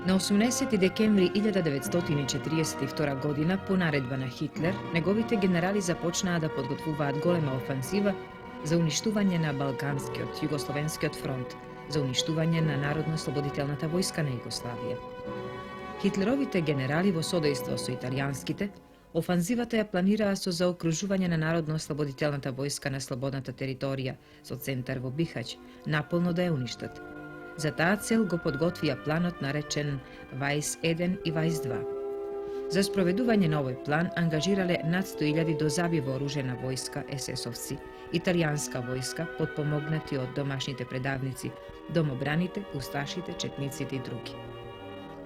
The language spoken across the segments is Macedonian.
На 18 декември 1942 година, по наредба на Хитлер, неговите генерали започнаа да подготвуваат голема офанзива за уништување на Балканскиот, Југословенскиот фронт, за уништување на Народно-слободителната војска на Југославија. Хитлеровите генерали во содејство со италијанските, офанзивата ја планираа со заокружување на Народно-слободителната војска на слободната територија со центар во Бихаќ, наполно да ја уништат. За таа цел го подготвија планот наречен Вајс 1 и Вајс 2. За спроведување на овој план ангажирале над 100.000 дозави вооружена војска, есесовци, италијанска војска, подпомогнати од домашните предавници, домобраните, усташите, четниците и други.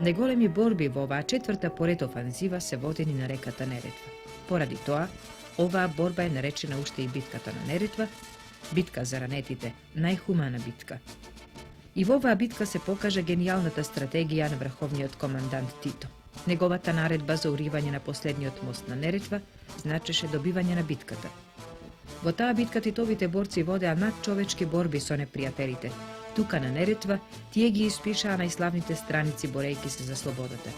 Неголеми борби во оваа четврта поред офанзива се водени на реката Неретва. Поради тоа, оваа борба е наречена уште и битката на Неретва, битка за ранетите, најхумана битка. И во оваа битка се покажа генијалната стратегија на врховниот командант Тито. Неговата наредба за уривање на последниот мост на Неретва значеше добивање на битката. Во таа битка титовите борци водеа надчовечки борби со непријателите. Тука на Неретва тие ги испишаа најславните страници борејки се за слободата.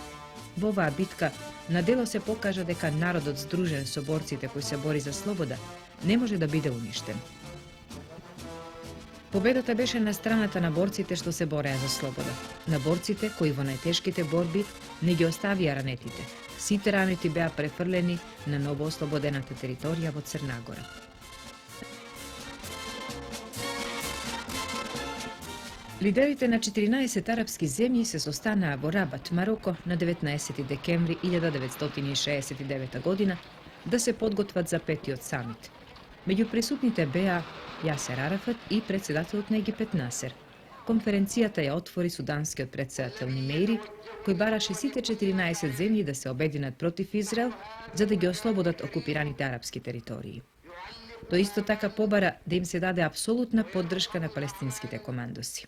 Во оваа битка на дело се покажа дека народот здружен со борците кои се бори за слобода не може да биде уништен. Победата беше на страната на борците што се бореа за слобода. На борците кои во најтешките борби не ги оставија ранетите. Сите ранети беа префрлени на новоослободената територија во Црна Гора. Лидерите на 14 арапски земји се состанаа во Рабат, Мароко, на 19 декември 1969 година да се подготват за петиот самит. Меѓу присутните беа Јасер Арафат и председателот на Египет Насер. Конференцијата ја отвори суданскиот председател Нимери, кој бараше сите 14 земји да се обединат против Израел за да ги ослободат окупираните арапски територии. Тој исто така побара да им се даде апсолутна поддршка на палестинските командоси.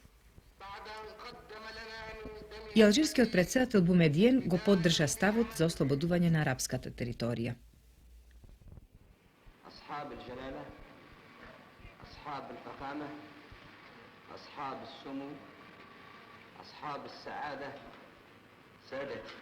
И алжирскиот председател Бумедиен го поддржа ставот за ослободување на арапската територија. أصحاب الفخامة أصحاب السمو أصحاب السعادة سادتي.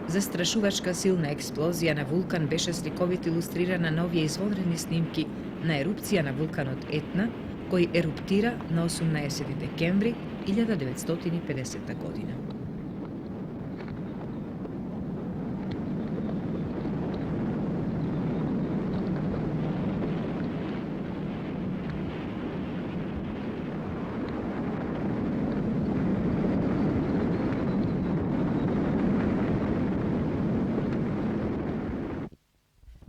Застрашувачка силна експлозија на вулкан беше сликовито илустрирана на овие извонредни снимки на ерупција на вулканот Етна, кој еруптира на 18 декември 1950 година.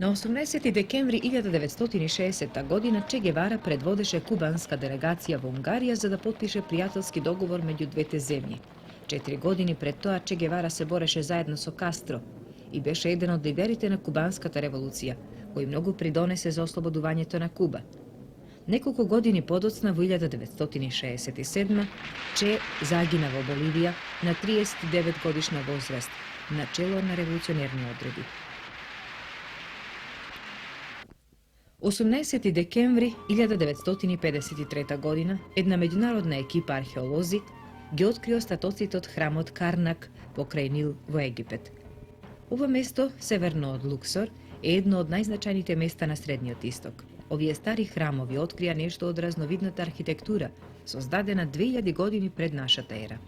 На 18 декември 1960 година Че Гевара предводеше кубанска делегација во Унгарија за да потпише пријателски договор меѓу двете земји. 4 години пред тоа Че Гевара се бореше заедно со Кастро и беше еден од лидерите на кубанската револуција, кој многу придонесе за ослободувањето на Куба. Неколку години подоцна во 1967 Че загина во Боливија на 39 годишна возраст, на чело на револуционерни одреди. 18 декември 1953 година една меѓународна екипа археолози ги откри остатоците од храмот Карнак покрај Нил во Египет. Ова место, северно од Луксор, е едно од најзначајните места на Средниот Исток. Овие стари храмови открија нешто од разновидната архитектура, создадена 2000 години пред нашата ера.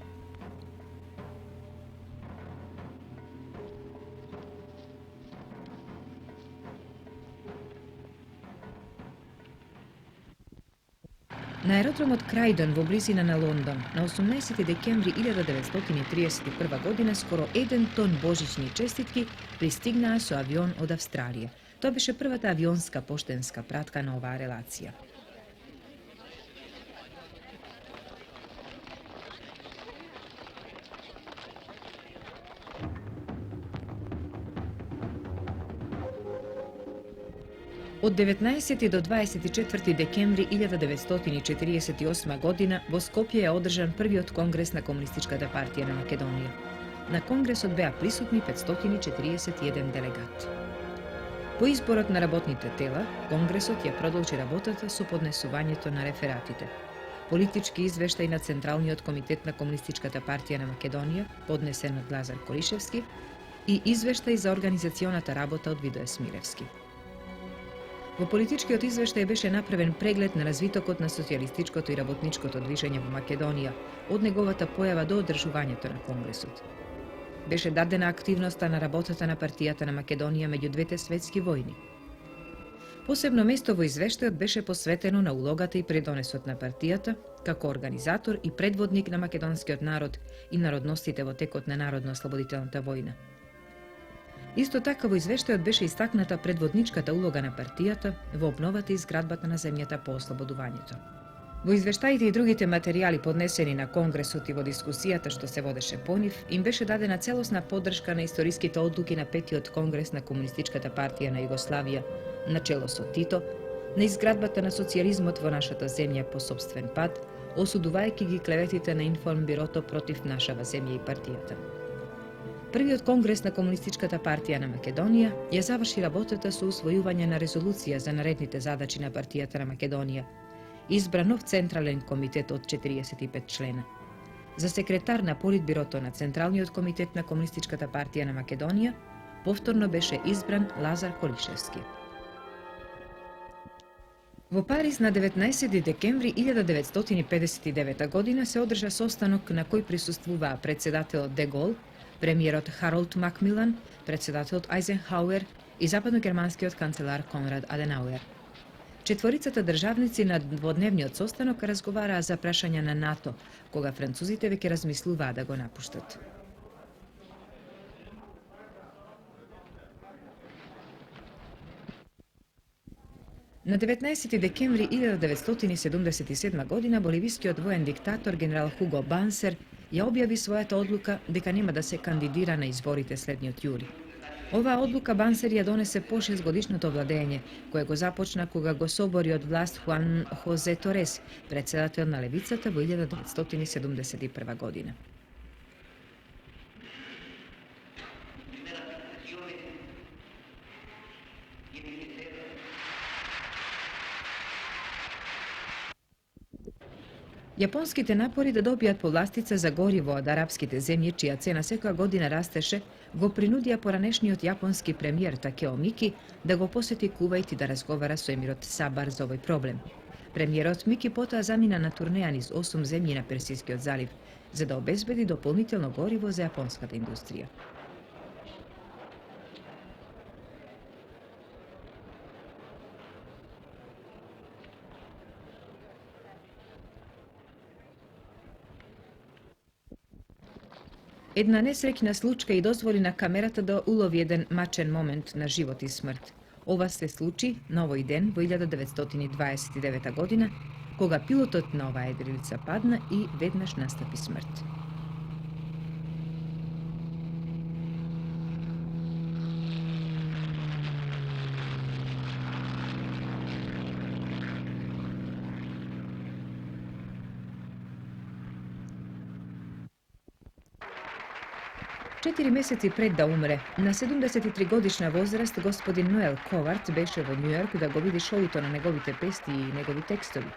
На аеродромот Крајдон во близина на Лондон на 18 декември 1931 година скоро 1 тон божични честитки пристигнаа со авион од Австралија. Тоа беше првата авионска поштенска пратка на оваа релација. Од 19 до 24 декември 1948 година во Скопје е одржан првиот конгрес на Комунистичката партија на Македонија. На конгресот беа присутни 541 делегати. По изборот на работните тела, конгресот ја продолжи работата со поднесувањето на рефератите. политички извештај на Централниот комитет на Комунистичката партија на Македонија, поднесен од Лазар Колишевски, и извештај за организационата работа од Видое Смиревски. Во политичкиот извештај беше направен преглед на развитокот на социјалистичкото и работничкото движење во Македонија, од неговата појава до одржувањето на Конгресот. Беше дадена активноста на работата на партијата на Македонија меѓу двете светски војни. Посебно место во извештајот беше посветено на улогата и придонесот на партијата како организатор и предводник на македонскиот народ и народностите во текот на народно-ослободителната војна. Исто така во извештајот беше истакната предводничката улога на партијата во обновата и изградбата на земјата по ослободувањето. Во извештаите и другите материјали поднесени на Конгресот и во дискусијата што се водеше по нив, им беше дадена целосна поддршка на историските одлуки на Петиот Конгрес на Комунистичката партија на Југославија, начело со Тито, на изградбата на социјализмот во нашата земја по собствен пат, осудувајќи ги клеветите на Информбирото против нашава земја и партијата. Првиот конгрес на Комунистичката партија на Македонија ја заврши работата со усвојување на резолуција за наредните задачи на партијата на Македонија, избран нов централен комитет од 45 члена. За секретар на Политбирото на Централниот комитет на Комунистичката партија на Македонија повторно беше избран Лазар Колишевски. Во Париз на 19 декември 1959 година се одржа состанок на кој присуствуваа председателот Де Гол, премиерот Харолд Макмилан, председателот Ајзенхауер и западногерманскиот канцелар Конрад Аденауер. Четворицата државници на дводневниот состанок разговараа за прашања на НАТО, кога французите веќе размислуваа да го напуштат. На 19 декември 1977 година боливискиот воен диктатор генерал Хуго Бансер ја објави својата одлука дека нема да се кандидира на изборите следниот јули. Оваа одлука Бансер ја донесе по 6-годишното владење, кое го започна кога го собори од власт Хуан Хозе Торес, председател на левицата во 1971 година. Јапонските напори да добијат повластица за гориво од арапските земји, чија цена секоја година растеше, го принудија поранешниот јапонски премиер Такео Мики да го посети Кувајт и да разговара со емирот Сабар за овој проблем. Премиерот Мики потоа замина на турнеја низ 8 земји на Персискиот залив, за да обезбеди дополнително гориво за јапонската индустрија. Една несреќна случка и дозволи на камерата да улови еден мачен момент на живот и смрт. Ова се случи на овој ден во 1929 година, кога пилотот на оваа едрилица падна и веднаш настапи смрт. Четири месеци пред да умре, на 73 годишна возраст, господин Ноел Ковард беше во Њујорк да го види шоуто на неговите песни и негови текстови.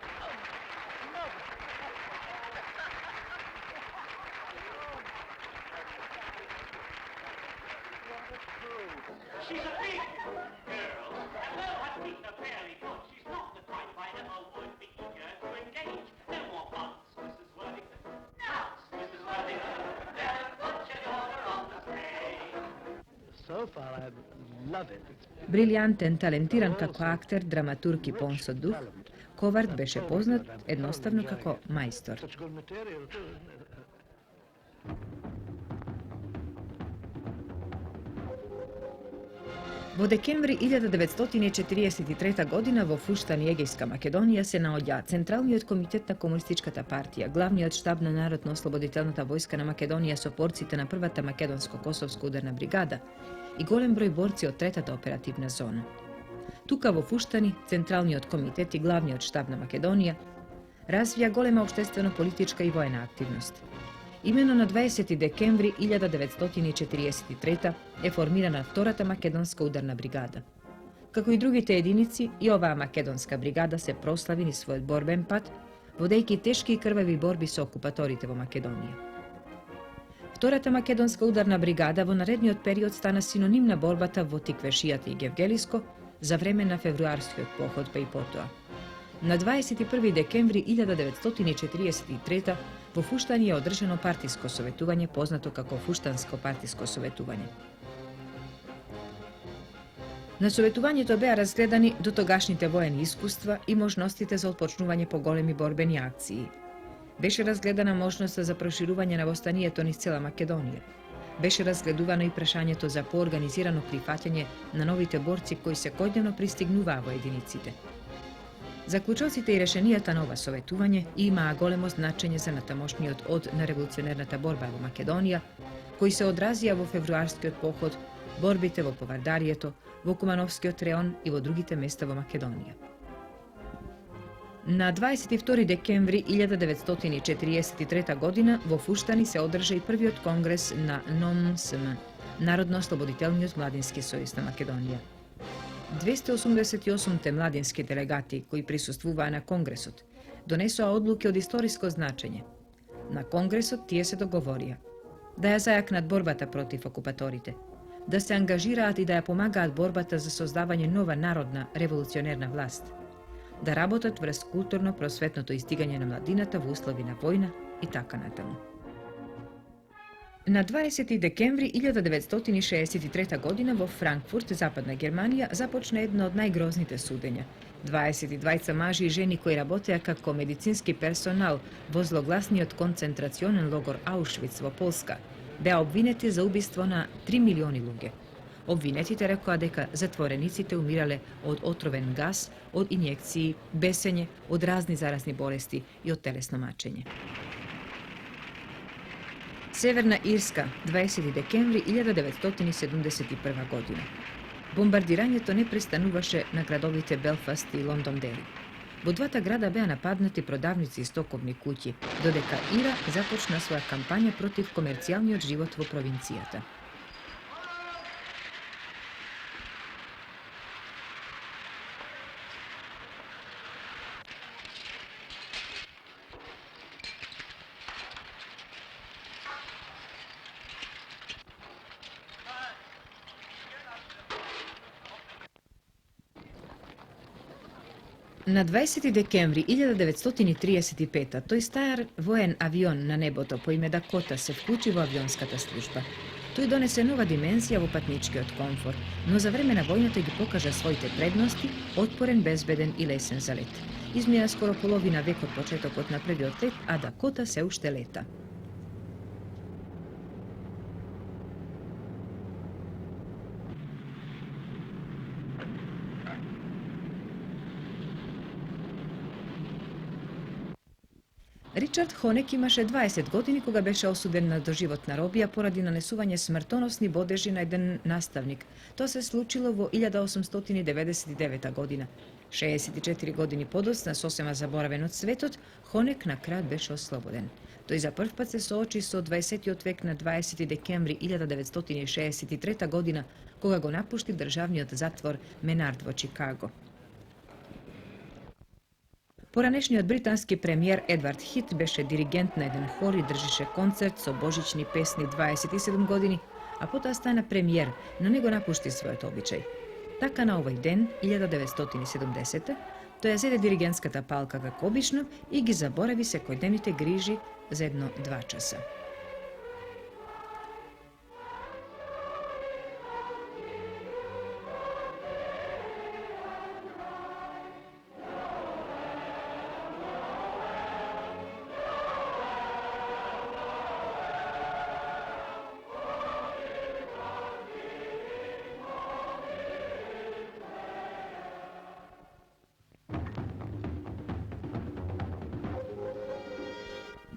Брилијантен, талентиран како актер, драматург и полн со дух, Ковард беше познат едноставно како мајстор. Во декември 1943 година во Фуштан и Егејска Македонија се наоѓа Централниот комитет на Комунистичката партија, главниот штаб на Народно-ослободителната војска на Македонија со борците на првата македонско-косовска ударна бригада и голем број борци од третата оперативна зона. Тука во Фуштани, Централниот комитет и главниот штаб на Македонија развија голема општествено-политичка и воена активност. Имено на 20 декември 1943 е формирана втората македонска ударна бригада. Како и другите единици, и оваа македонска бригада се прослави низ својот борбен пат, водејќи тешки и крвави борби со окупаторите во Македонија. Втората македонска ударна бригада во наредниот период стана синоним на борбата во Тиквешијата и Гевгелиско за време на февруарскиот поход, па и потоа. На 21 декември 1943 во Фуштани е одржано партиско советување, познато како Фуштанско партиско советување. На советувањето беа разгледани дотогашните воени искуства и можностите за отпочнување по големи борбени акции. Беше разгледана можноста за проширување на востанието низ цела Македонија. Беше разгледувано и прашањето за поорганизирано прифаќање на новите борци кои секојдневно пристигнуваа во единиците. Заклучоците и решенијата на ова советување имаа големо значење за натамошниот од на револуционерната борба во Македонија, кои се одразија во февруарскиот поход, борбите во Повардарието, во Кумановскиот реон и во другите места во Македонија. На 22 декември 1943 година во Фуштани се одржа и првиот конгрес на НОМСМ, Народно-ослободителниот младински сојуз на Македонија. 288 младински делегати кои присуствуваа на конгресот донесоа одлуки од историско значење. На конгресот тие се договорија да ја зајакнат борбата против окупаторите, да се ангажираат и да ја помагаат борбата за создавање нова народна револуционерна власт, да работат врз културно-просветното истигање на младината во услови на војна и така натаму. На 20 декември 1963 година во Франкфурт, Западна Германија, започна едно од најгрозните судења. 22 мажи и жени кои работеа како медицински персонал во злогласниот концентрационен логор Аушвиц во Полска беа обвинети за убиство на 3 милиони луѓе. Обвинетите рекоа дека затворениците умирале од отровен газ, од инјекции, бесење, од разни заразни болести и од телесно мачење. Северна Ирска, 20 декември 1971 година. Бомбардирањето не престануваше на градовите Белфаст и Лондондери. Во двата града беа нападнати продавници и стоковни куќи, додека ИРА започна своја кампања против комерцијалниот живот во провинцијата. На 20 декември 1935 тој стар воен авион на небото по име Дакота се вклучи во авионската служба. Тој донесе нова димензија во патничкиот комфорт, но за време на војната ги покажа своите предности, отпорен, безбеден и лесен за лет. Измина скоро половина век од почетокот на првиот лет, а Дакота се уште лета. Ричард Хонек имаше 20 години кога беше осуден на доживотна робија поради нанесување смртоносни бодежи на еден наставник. Тоа се случило во 1899 година. 64 години подоцна, сосема заборавен од светот, Хонек на крај беше ослободен. Тој за прв пат се соочи со 20 век на 20 декември 1963 година, кога го напушти државниот затвор Менард во Чикаго. Поранешниот британски премиер Едвард Хит беше диригент на еден хор и држеше концерт со божични песни 27 години, а потоа стана премиер, но не го напушти својот обичај. Така на овој ден, 1970, тој ја зеде диригентската палка како обично и ги заборави секојдневните грижи за 1-2 часа.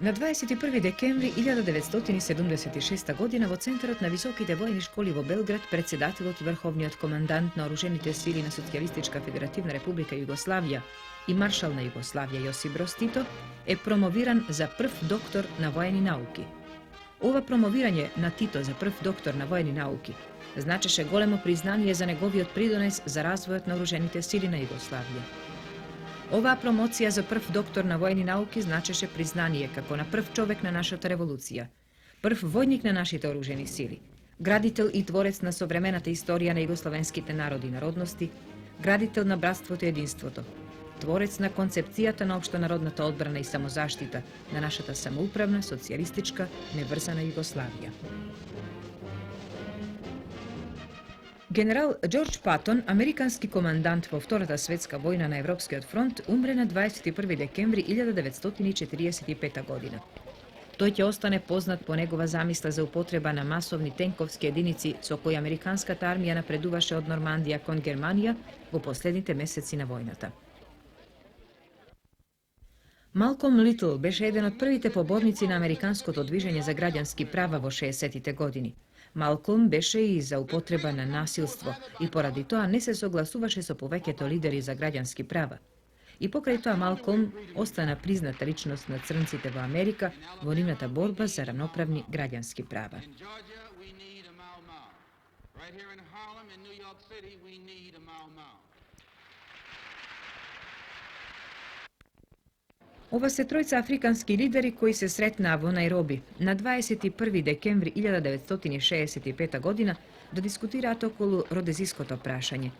На 21 декември 1976 година во центарот на високите воени школи во Белград претседателот и врховниот командант на оружените сили на Социјалистичка Федеративна Република Југославија и маршал на Југославија Јосип Броз Тито е промовиран за прв доктор на воени науки. Ова промовирање на Тито за прв доктор на воени науки значеше големо признание за неговиот придонес за развојот на оружените сили на Југославија. Оваа промоција за прв доктор на воени науки значеше признание како на прв човек на нашата револуција, прв војник на нашите оружени сили, градител и творец на современата историја на југословенските народи и народности, градител на братството и единството, творец на концепцијата на општонародната одбрана и самозаштита на нашата самоуправна, социјалистичка, неврзана Југославија. Генерал Џорџ Патон, американски командант во Втората светска војна на Европскиот фронт, умре на 21 декември 1945 година. Тој ќе остане познат по негова замисла за употреба на масовни тенковски единици со кои американската армија напредуваше од Нормандија кон Германија во последните месеци на војната. Малком Литл беше еден од првите поборници на американското движење за граѓански права во 60-тите години. Малком беше и за употреба на насилство и поради тоа не се согласуваше со повеќето лидери за граѓански права. И покрај тоа Малком остана призната личност на црнците во Америка во нивната борба за равноправни граѓански права. Ова се тројца африкански лидери кои се сретнаа во Најроби на 21 декември 1965 година да дискутираат околу родезиското прашање.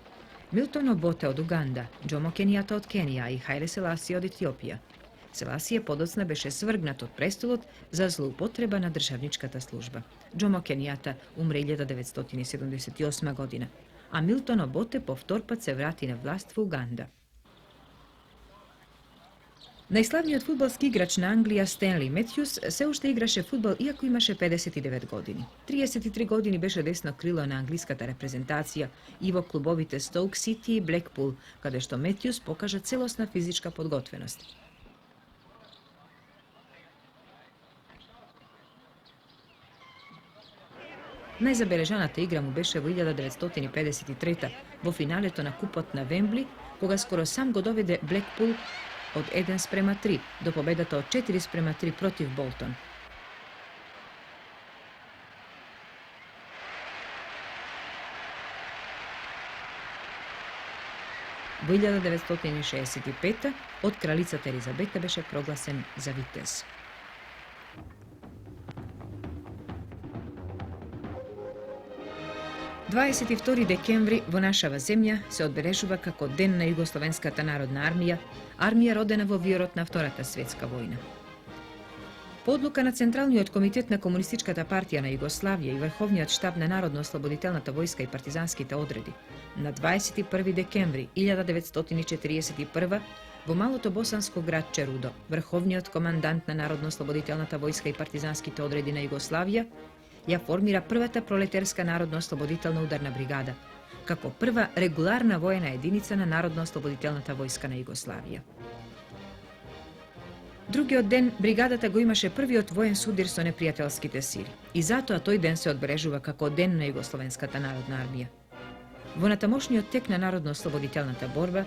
Милтон Оботе од Уганда, Џомо Кенијата од Кенија и Хајле Селасија од Етиопија. Селасија подоцна беше свргнат од престолот за злоупотреба на државничката служба. Џомо Кенијата умре 1978 година, а Милтон Оботе повтор пат се врати на власт во Уганда. Најславниот фудбалски играч на Англија Стенли Метјус се уште играше фудбал иако имаше 59 години. 33 години беше десно крило на англиската репрезентација и во клубовите Стоук Сити и Блекпул, каде што Метјус покажа целосна физичка подготвеност. Најзабележаната игра му беше во 1953 во финалето на купот на Вембли, кога скоро сам го доведе Блекпул од 1:3 до победата од 4:3 против Болтон. Во 1965 од кралицата Елизабета беше прогласен за витез. Дваесет и втори декември во нашава земја се одбележува како Ден на Југословенската народна армија, армија родена во виорот на Втората светска војна. По одлука на Централниот комитет на Комунистичката партија на Југославија и Врховниот штаб на Народно-ослободителната војска и партизанските одреди, на 21 декември 1941 во малото босанско градче Рудо, Врховниот командант на Народно-ослободителната војска и партизанските одреди на Југославија ја формира првата пролетерска народно-ослободителна ударна бригада, како прва регуларна воена единица на Народно-ослободителната војска на Југославија. Другиот ден, бригадата го имаше првиот воен судир со непријателските сили и затоа тој ден се одбележува како Ден на Југословенската народна армија. Во натамошниот тек на Народно-ослободителната борба,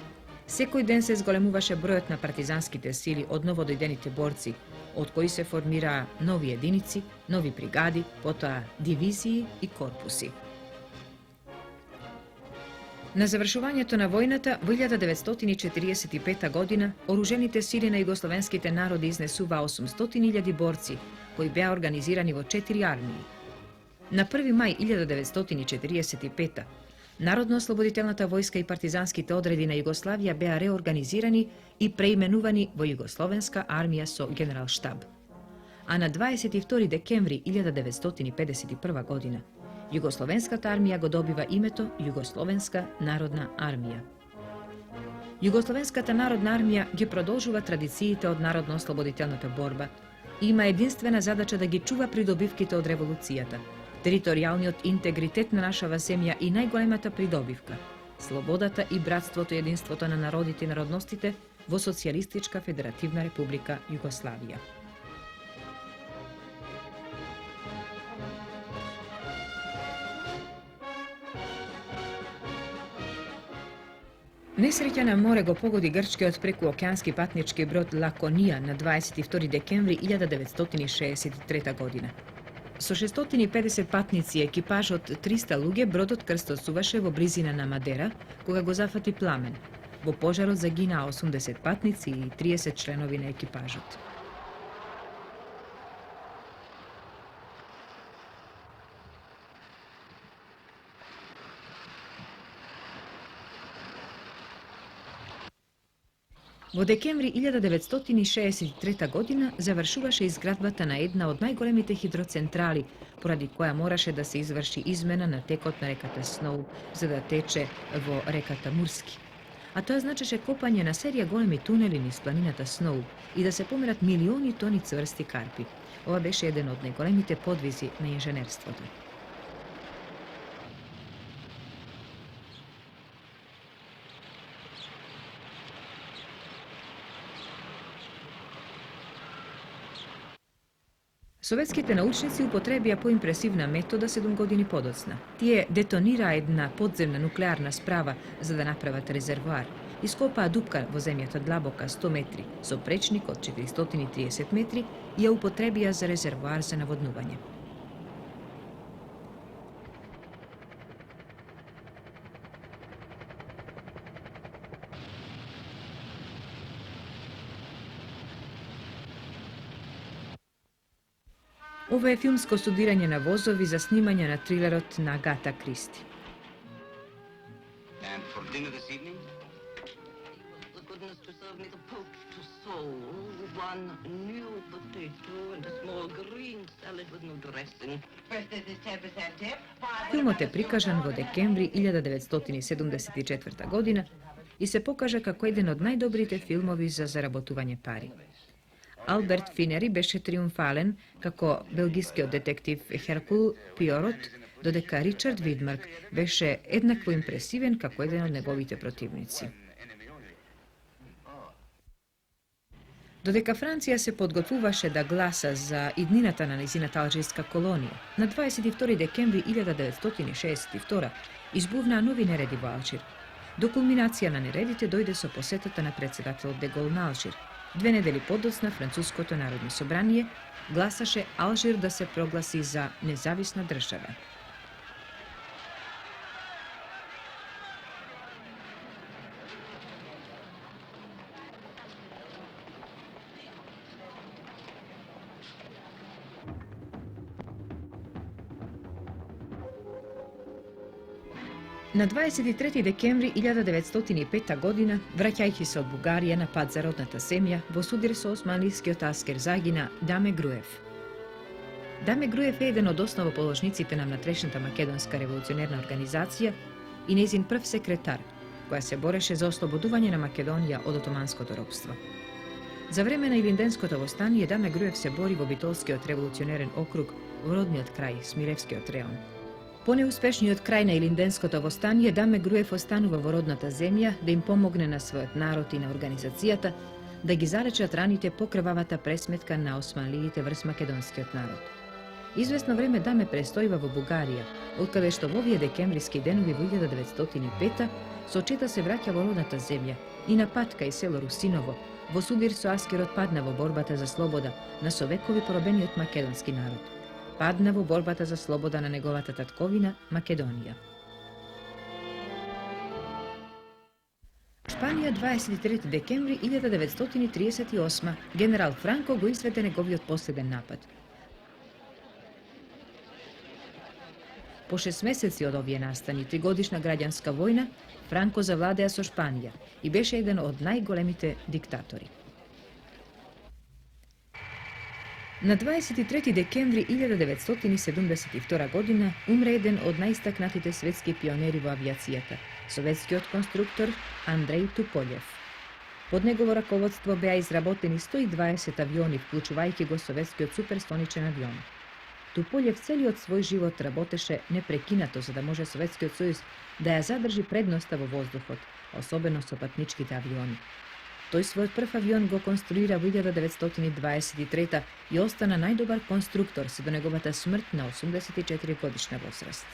секој ден се зголемуваше бројот на партизанските сили од новодојдените борци, од кои се формираа нови единици, нови бригади, потоа дивизии и корпуси. На завршувањето на војната во 1945 година оружените сили на југословенските народи изнесуваа 800.000 борци, кои беа организирани во 4 армии. На 1 мај 1945 Народно-ослободителната војска и партизанските одреди на Југославија беа реорганизирани и преименувани во Југословенска армија со генерал-штаб. А на 22 декември 1951 година Југословенската армија го добива името Југословенска народна армија. Југословенската народна армија ги продолжува традициите од народно-ослободителната борба и има единствена задача да ги чува придобивките од револуцијата, територијалниот интегритет на нашава земја и најголемата придобивка – слободата и братството и единството на народите и народностите во Социјалистичка федеративна република Југославија. Несреќа на море го погоди грчкиот прекуокеански патнички брод Лаконија на 22 декември 1963 година. Со 650 патници и екипаж од 300 луѓе бродот крстосуваше во близина на Мадера, кога го зафати пламен, Во пожарот загинаа 80 патници и 30 членови на екипажот. Во декември 1963 година завршуваше изградбата на една од најголемите хидроцентрали, поради која мораше да се изврши измена на текот на реката Сноу, за да тече во реката Мурски. А тоа значеше копање на серија големи тунели низ планината Сноу и да се померат милиони тони цврсти карпи. Ова беше еден од најголемите подвизи на инженерството. Советските научници употребија поимпресивна метода 7 години подоцна. Тие детонираа една подземна нуклеарна справа за да направат резервоар. Ископаа дупка во земјата длабока 100 метри со пречник од 430 метри и ја употребија за резервоар за наводнување. Ова е филмско студирање на возови за снимање на трилерот на Агата Кристи. And for dinner this evening? The goodness to serve me the poached sole, one new potato and a small green salad with no dressing. First is this 10% tip. Филмот е прикажан во декември 1974 година и се покажа како еден од најдобрите филмови за заработување пари. Алберт Финери беше триумфален како белгискиот детектив Херкул Пиорот, додека Ричард Видмарк беше еднакво импресивен како еден од неговите противници. Додека Франција се подготвуваше да гласа за иднината на незината алжирска колонија, на 22 декември 1962 избувнаа нови нереди во Алжир. До кулминација на нередите дојде со посетата на председателот де Гол на Алжир. 2 недели подоцна Француското народно собрание гласаше Алжир да се прогласи за независна држава. На 23 декември 1905 година, враќајќи се од Бугарија на пат за родната земја, во судир со османлискиот аскер загина Даме Груев. Даме Груев е еден од основоположниците на внатрешната македонска револуционерна организација и нејзин прв секретар, која се бореше за ослободување на Македонија од отоманското робство. За време на Илинденското востание Даме Груев се бори во Битолскиот револуционерен округ во родниот крај Смилевскиот реон. По неуспешниот крај на Илинденското востание, Даме Груев останува во родната земја да им помогне на својот народ и на организацијата да ги залечат раните по крвавата пресметка на османлиите врз македонскиот народ. Известно време Даме престојува во Бугарија, откаде што во овие декемвриски денови во 1905 со чета се враќа во родната земја и на пат кај село Русиново, во судир со аскерот падна во борбата за слобода на со векови поробениот македонски народ. Падна во борбата за слобода на неговата татковина, Македонија. Шпанија 23 декември 1938 генерал Франко го изведе неговиот последен напад. По 6 месеци од овие настани, 3-годишна граѓанска војна, Франко завладеа со Шпанија и беше еден од најголемите диктатори. На 23 декември 1972 година умре еден од најистакнатите светски пионери во авиацијата, советскиот конструктор Андреј Туполјев. Под негово раководство беа изработени 120 авиони, вклучувајќи го советскиот суперсоничен авион. Туполјев целиот свој живот работеше непрекинато за да може Советскиот сојуз да ја задржи предноста во воздухот, особено со патничките авиони. Тој својот прв авион го конструира во 1923 и остана најдобар конструктор се до неговата смрт на 84 годишна возраст.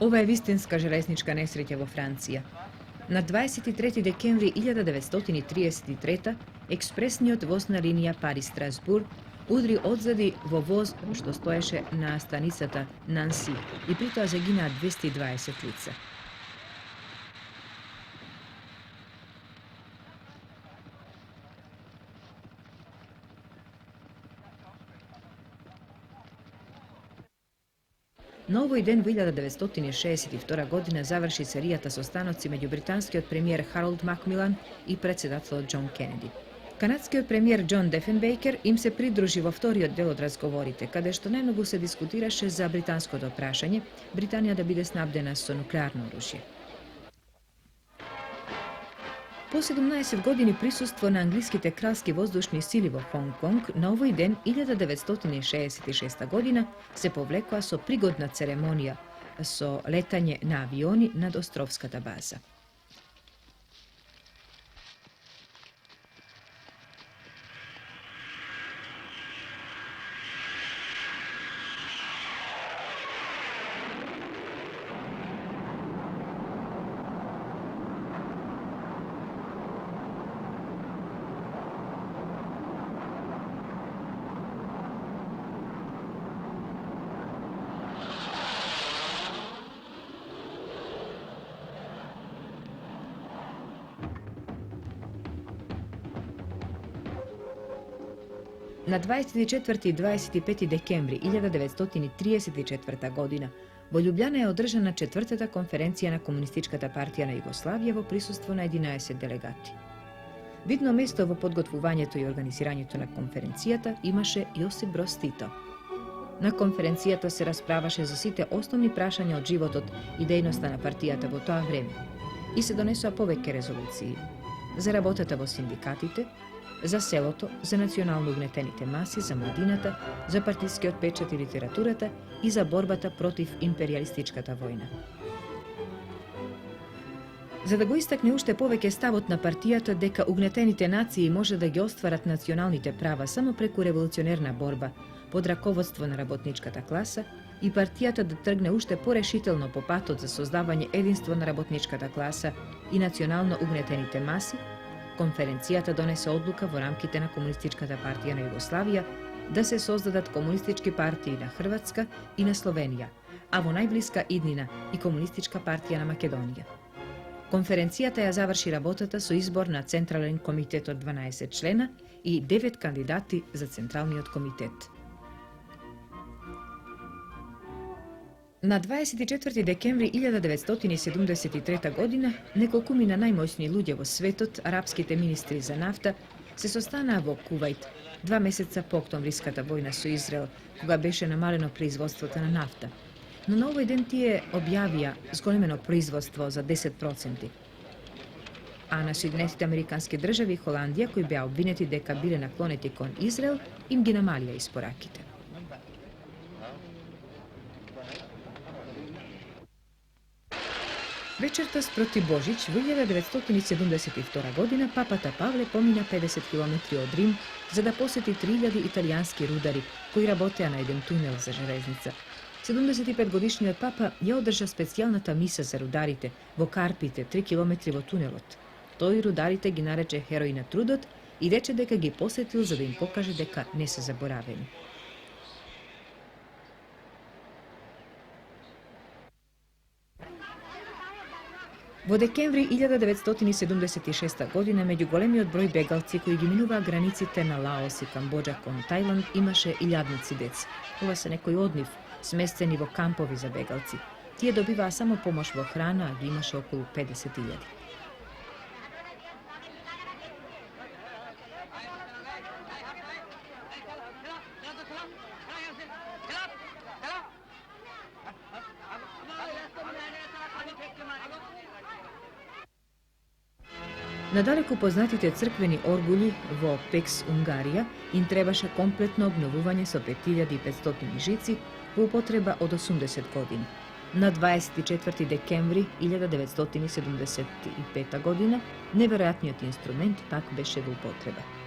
Ова е вистинска железничка несреќа во Франција. На 23 декември 1933 експресниот возна линија Париз-Страсбур удри одзади во воз што стоеше на станицата Нанси и притоа загинаа 220 лица. На овој ден во 1962 година заврши серијата со станоци меѓу британскиот премиер Харолд Макмилан и председателот Џон Кенеди. Канадскиот премиер Џон Дефенбејкер им се придружи во вториот дел од разговорите, каде што најмногу се дискутираше за британското прашање, Британија да биде снабдена со нуклеарно оружје. По 17 години присуство на англиските кралски воздушни сили во Хонг Конг, на овој ден, 1966 година, се повлекоа со пригодна церемонија со летање на авиони над островската база. На 24 и 25 декември 1934 година во Љубљана е одржана четвртата конференција на Комунистичката партија на Југославија во присуство на 11 делегати. Видно место во подготвувањето и организирањето на конференцијата имаше Јосип Броз Тито. На конференцијата се расправаше за сите основни прашања од животот и дејноста на партијата во тоа време и се донесоа повеќе резолуции за работата во синдикатите, за селото, за национално угнетените маси, за младината, за партискиот печат и литературата и за борбата против империалистичката војна. За да го истакне уште повеќе ставот на партијата дека угнетените нации може да ги остварат националните права само преку револуционерна борба под раководство на работничката класа и партијата да тргне уште порешително по патот за создавање единство на работничката класа и национално угнетените маси, конференцијата донесе одлука во рамките на Комунистичката партија на Југославија да се создадат комунистички партии на Хрватска и на Словенија, а во најблиска иднина и Комунистичка партија на Македонија. Конференцијата ја заврши работата со избор на Централен комитет од 12 члена и 9 кандидати за Централниот комитет. На 24 декември 1973 година неколкумина најмоćни луѓе во светот, арапските министри за нафта, се состанаа во Кувајт 2 месеца по октомвриската војна со Израел, кога беше намалено производството на нафта. Но на овој ден тие објавија зголемено производство за 10%. А на Соединетите Американски држави и Холандија, кои беа обвинети дека биле наклонети кон Израел, им ги намалија испораките. Вечерта спроти Божич во 1972 година папата Павле помина 50 километри од Рим за да посети 3000 италијански рудари кои работеа на еден тунел за железница. 75 годишниот папа ја одржа специјалната миса за рударите во Карпите 3 километри во тунелот. Тој рударите ги нарече херои на трудот и рече дека ги посетил за да им покаже дека не се заборавени. Во декември 1976 година, меѓу големиот број бегалци кои ги минуваа границите на Лаос и Камбоџа кон Тајланд, имаше илјадници деца. Ова се некои од нив, сместени во кампови за бегалци. Тие добиваа само помош во храна, а ги имаше околу 50.000. На далеку познатите црквени оргули во Пекс, Унгарија, им требаше комплетно обновување со 5500 жици во употреба од 80 години. На 24 декември 1975 година неверојатниот инструмент пак беше во употреба.